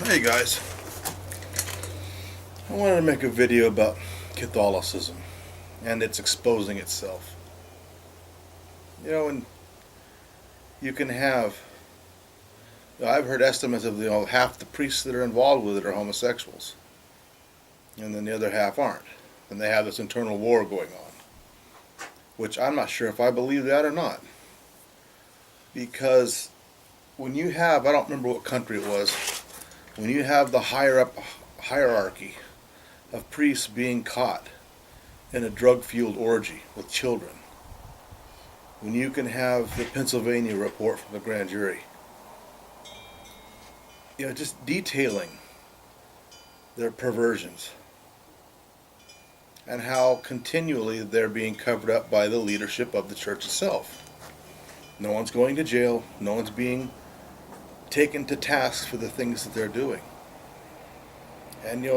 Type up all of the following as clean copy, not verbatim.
Hey guys, I wanted to make a video about Catholicism and it's exposing itself. And you can have, I've heard estimates of half the priests that are involved with it are homosexuals, and then the other half aren't. And they have this internal war going on, which I'm not sure if I believe that or not. Because when you have, I don't remember what country it was, when you have the higher up hierarchy of priests being caught in a drug-fueled orgy with children, when you can have the Pennsylvania report from the grand jury, just detailing their perversions and how continually they're being covered up by the leadership of the church itself. No one's going to jail, no one's being taken to task for the things that they're doing. And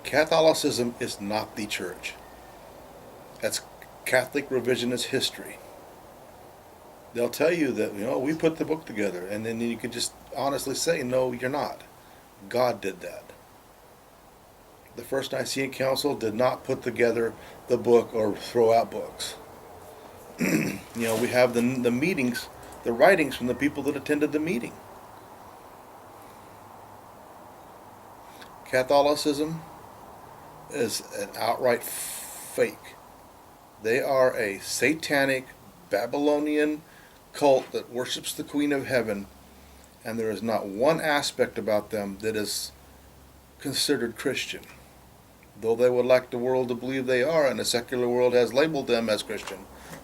Catholicism is not the church. That's Catholic revisionist history. They'll tell you that, we put the book together, and then you can just honestly say, no, you're not. God did that. The First Nicene Council did not put together the book or throw out books. We have the meetings, the writings from the people that attended the meeting. Catholicism is an outright fake. They are a satanic Babylonian cult that worships the Queen of Heaven, and there is not one aspect about them that is considered Christian. Though they would like the world to believe they are, and the secular world has labeled them as Christian,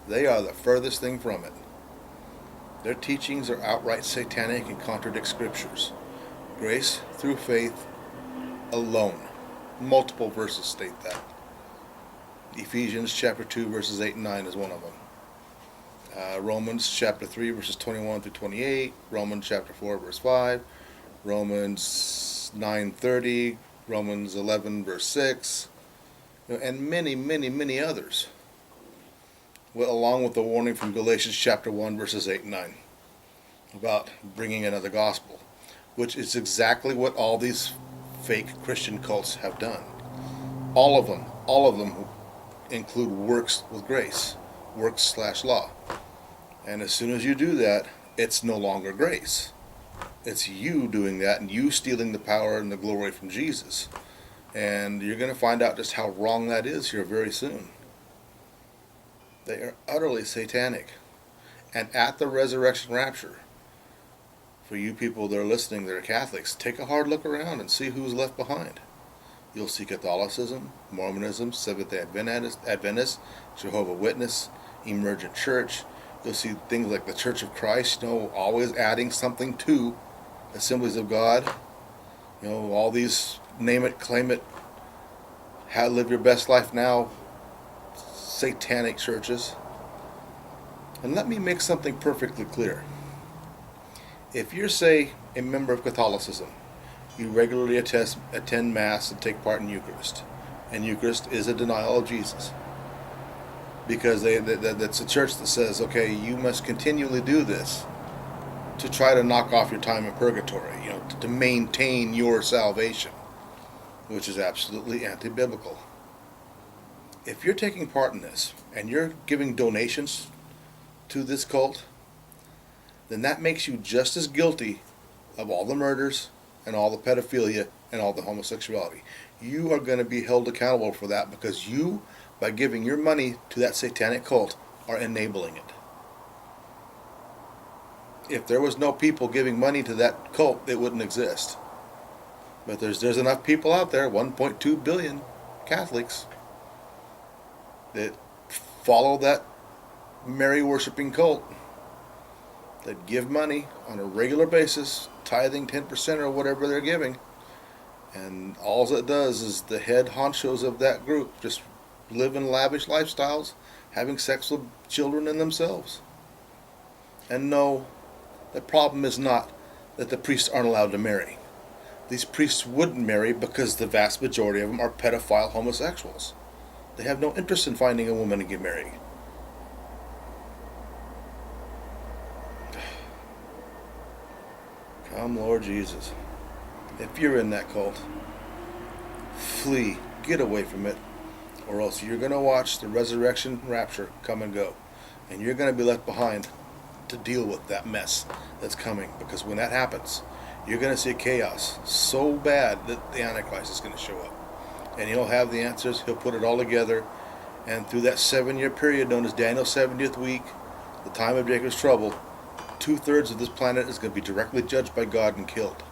they are the furthest thing from it. Their teachings are outright satanic and contradict scriptures. Grace through faith alone. Multiple verses state that. Ephesians chapter 2 verses 8 and 9 is one of them. Romans chapter 3 verses 21 through 28. Romans chapter 4 verse 5. Romans 9:30. Romans 11 verse 6. And many, many, many others. Well, along with the warning from Galatians chapter 1 verses 8 and 9 about bringing another gospel, which is exactly what all these fake Christian cults have done. All of them include works with grace, works/law. And as soon as you do that, it's no longer grace. It's you doing that and you stealing the power and the glory from Jesus. And you're going to find out just how wrong that is here very soon. They are utterly satanic. And at the resurrection rapture, for you people that are listening that are Catholics, take a hard look around and see who's left behind. You'll see Catholicism, Mormonism, Seventh-day Adventist, Jehovah's Witness, Emergent Church. You'll see things like the Church of Christ, always adding something to Assemblies of God. All these name it, claim it, live your best life now, satanic churches. And let me make something perfectly clear. If you're, say, a member of Catholicism, you regularly attend Mass and take part in Eucharist. And Eucharist is a denial of Jesus. Because that's a church that says, okay, you must continually do this to try to knock off your time in purgatory, to maintain your salvation, which is absolutely anti-biblical. If you're taking part in this and you're giving donations to this cult, then that makes you just as guilty of all the murders and all the pedophilia and all the homosexuality. You are going to be held accountable for that because you, by giving your money to that satanic cult, are enabling it. If there was no people giving money to that cult, it wouldn't exist. But there's enough people out there, 1.2 billion Catholics, that follow that Mary worshipping cult, that give money on a regular basis, tithing 10% or whatever they're giving, and all it does is the head honchos of that group just live in lavish lifestyles, having sex with children and themselves. And no, the problem is not that the priests aren't allowed to marry. These priests wouldn't marry because the vast majority of them are pedophile homosexuals. They have no interest in finding a woman to get married. Come, Lord Jesus. If you're in that cult, flee. Get away from it. Or else you're going to watch the resurrection rapture come and go. And you're going to be left behind to deal with that mess that's coming. Because when that happens, you're going to see chaos so bad that the Antichrist is going to show up. And he'll have the answers. He'll put it all together. And through that 7-year period known as Daniel's 70th week, the time of Jacob's trouble, 2/3 of this planet is going to be directly judged by God and killed.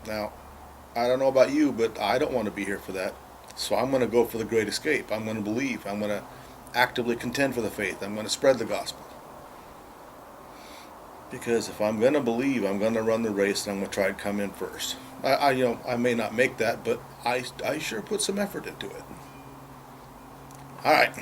Now, I don't know about you, but I don't want to be here for that. So I'm going to go for the great escape. I'm going to believe. I'm going to actively contend for the faith. I'm going to spread the gospel. Because if I'm going to believe, I'm going to run the race, and I'm going to try to come in first. I may not make that, but I sure put some effort into it. All right.